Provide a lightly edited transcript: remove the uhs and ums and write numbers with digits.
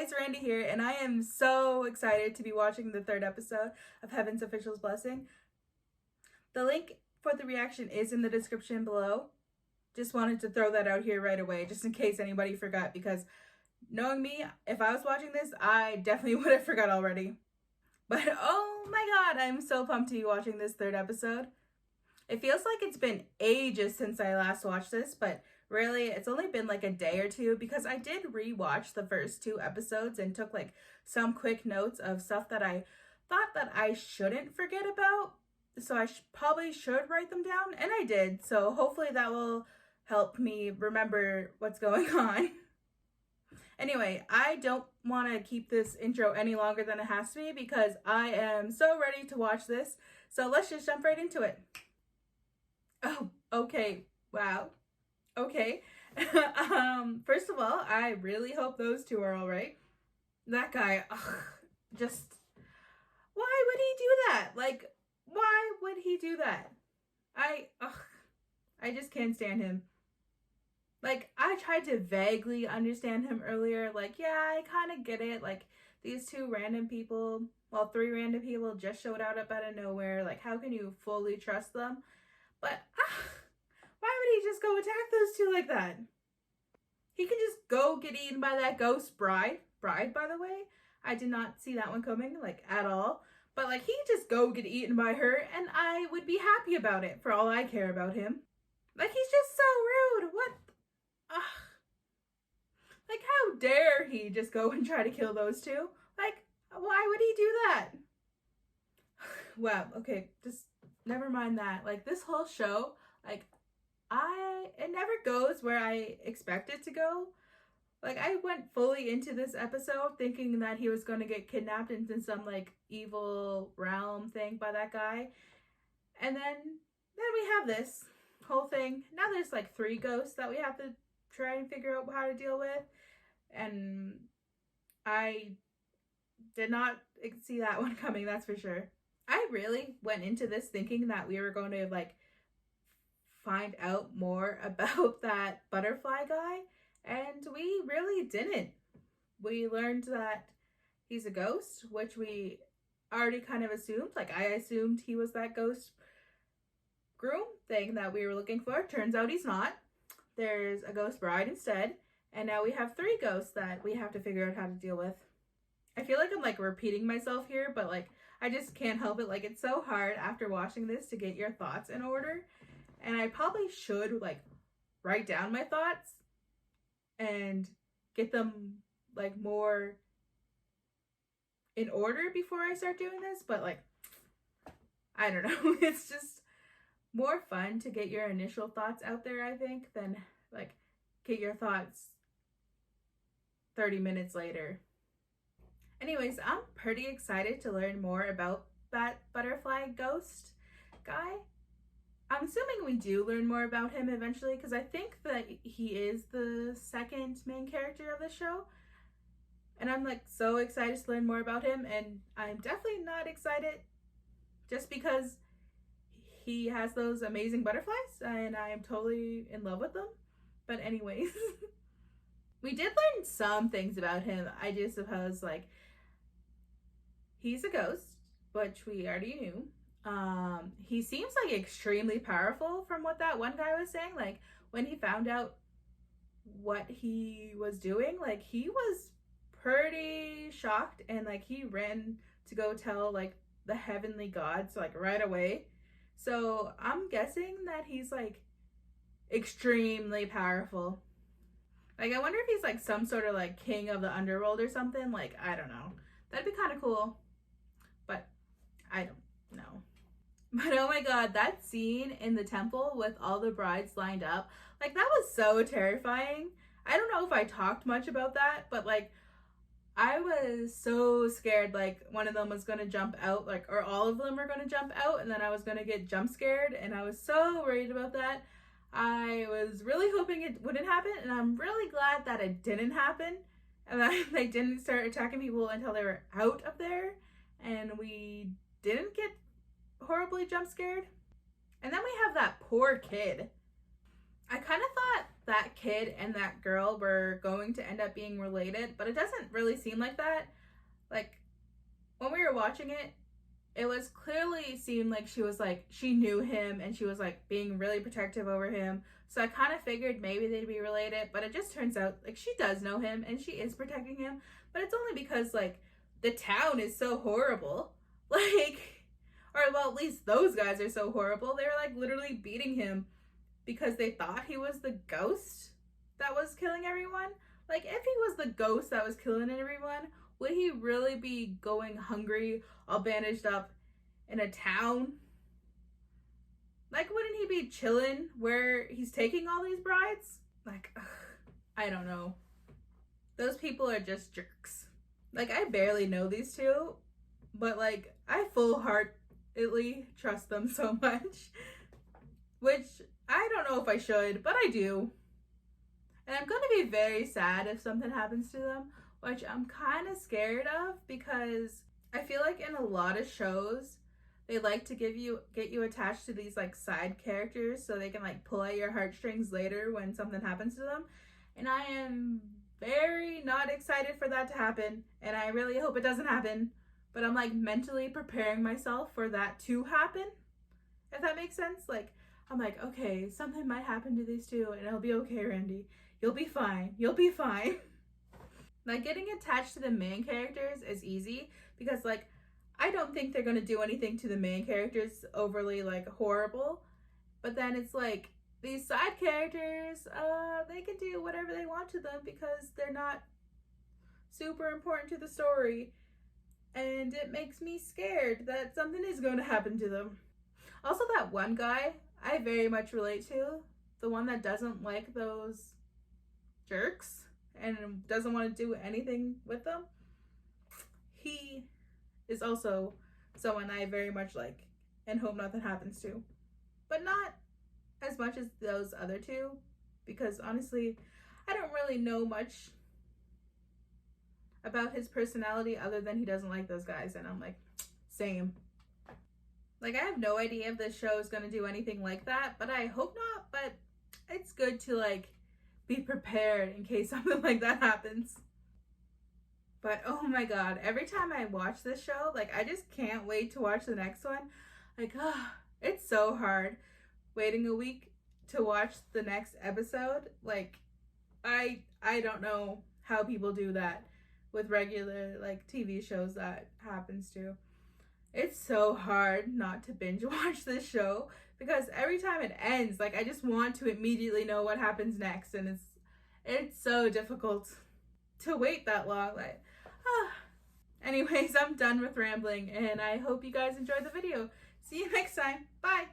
guys, Randy here, and I am so excited to be watching the third episode of Heaven's Official's Blessing. The link for the reaction is in the description below. Just wanted to throw that out here right away, just in case anybody forgot, because knowing me, if I was watching this, I definitely would have forgot already. But oh my god, I'm so pumped to be watching this third episode. It feels like it's been ages since I last watched this, but really, it's only been like a day or two because I did rewatch the first two episodes and took like some quick notes of stuff that I thought that I shouldn't forget about. So I probably should write them down, and I did. So hopefully that will help me remember what's going on. Anyway, I don't want to keep this intro any longer than it has to be because I am so ready to watch this. So let's just jump right into it. Oh, okay. Wow. Okay. First of all, I really hope those two are all right. That guy, just why would he do that? Like, why would he do that? I just can't stand him. Like, I tried to vaguely understand him earlier. Like, yeah, I kind of get it. Like, these two random people, well, three random people just showed out up out of nowhere. Like, how can you fully trust them? But, why would he just go attack those two like that? He could just go get eaten by that ghost bride. Bride, by the way. I did not see that one coming, like, at all. But, like, he could just go get eaten by her, and I would be happy about it, for all I care about him. Like, he's just so rude. What? Like, how dare he just go and try to kill those two? Like, why would he do that? Wow, okay, just never mind that. Like, this whole show, like, it never goes where I expect it to go. Like, I went fully into this episode thinking that he was going to get kidnapped into some, like, evil realm thing by that guy. And then we have this whole thing. Now there's, like, 3 ghosts that we have to try and figure out how to deal with. And I did not see that one coming, that's for sure. I really went into this thinking that we were going to, like, find out more about that butterfly guy, and we really didn't. We learned that he's a ghost, which we already kind of assumed. Like, I assumed he was that ghost groom thing that we were looking for. Turns out he's not. There's a ghost bride instead, and now we have 3 ghosts that we have to figure out how to deal with. I feel like I'm, like, repeating myself here, but, like, I just can't help it. Like, it's so hard after watching this to get your thoughts in order. And I probably should, like, write down my thoughts and get them, like, more in order before I start doing this. But, like, I don't know. It's just more fun to get your initial thoughts out there, I think, than, like, get your thoughts 30 minutes later. Anyways, I'm pretty excited to learn more about that butterfly ghost guy. I'm assuming we do learn more about him eventually, because I think that he is the second main character of the show. And I'm, like, so excited to learn more about him, and I'm definitely not excited just because he has those amazing butterflies, and I am totally in love with them. But anyways, we did learn some things about him. I do suppose, like, he's a ghost, which we already knew. He seems, like, extremely powerful from what that one guy was saying. Like, when he found out what he was doing, like, he was pretty shocked, and, like, he ran to go tell, like, the heavenly gods, like, right away. So I'm guessing that he's, like, extremely powerful. Like, I wonder if he's, like, some sort of, like, king of the underworld or something. Like, I don't know. That'd be kind of cool. But I don't know. But oh my god, that scene in the temple with all the brides lined up, like, that was so terrifying. I don't know if I talked much about that, but, like, I was so scared, like, one of them was gonna jump out, like, or all of them were gonna jump out, and then I was gonna get jump scared, and I was so worried about that. I was really hoping it wouldn't happen, and I'm really glad that it didn't happen, and that they didn't start attacking people until they were out of there, and we didn't get horribly jump scared. And then we have that poor kid. I kind of thought that kid and that girl were going to end up being related, but it doesn't really seem like that. Like, when we were watching it, it was clearly seemed like she knew him and she was like being really protective over him. So I kind of figured maybe they'd be related, but it just turns out like she does know him and she is protecting him, but it's only because like the town is so horrible. Like, or well, at least those guys are so horrible. They were like literally beating him because they thought he was the ghost that was killing everyone. Like, if he was the ghost that was killing everyone, would he really be going hungry, all bandaged up in a town? Like, wouldn't he be chilling where he's taking all these brides? Like, ugh, I don't know. Those people are just jerks. Like, I barely know these two, but like, I full-heartedly trust them so much. Which, I don't know if I should, but I do. And I'm gonna be very sad if something happens to them, which I'm kind of scared of because I feel like in a lot of shows, they like to get you attached to these like side characters so they can like pull at your heartstrings later when something happens to them. And I am very not excited for that to happen, and I really hope it doesn't happen. But I'm like mentally preparing myself for that to happen, if that makes sense. Like, I'm like, okay, something might happen to these two and it'll be okay, Randy. You'll be fine. You'll be fine. Like, getting attached to the main characters is easy because like I don't think they're gonna do anything to the main characters overly like horrible. But then it's like these side characters, they can do whatever they want to them because they're not super important to the story. And it makes me scared that something is going to happen to them. Also, that one guy I very much relate to. The one that doesn't like those jerks and doesn't want to do anything with them. He is also someone I very much like and hope nothing happens to. But not as much as those other two, because honestly, I don't really know much about his personality other than he doesn't like those guys, and I'm like, same. Like, I have no idea if this show is going to do anything like that, but I hope not. But it's good to like be prepared in case something like that happens. But oh my god, every time I watch this show, like, I just can't wait to watch the next one. Like, it's so hard waiting a week to watch the next episode. Like, I don't know how people do that with regular like TV shows that happens to. It's so hard not to binge watch this show because every time it ends, like, I just want to immediately know what happens next, and it's so difficult to wait that long. Like, anyways, I'm done with rambling, and I hope you guys enjoyed the video. See you next time. Bye.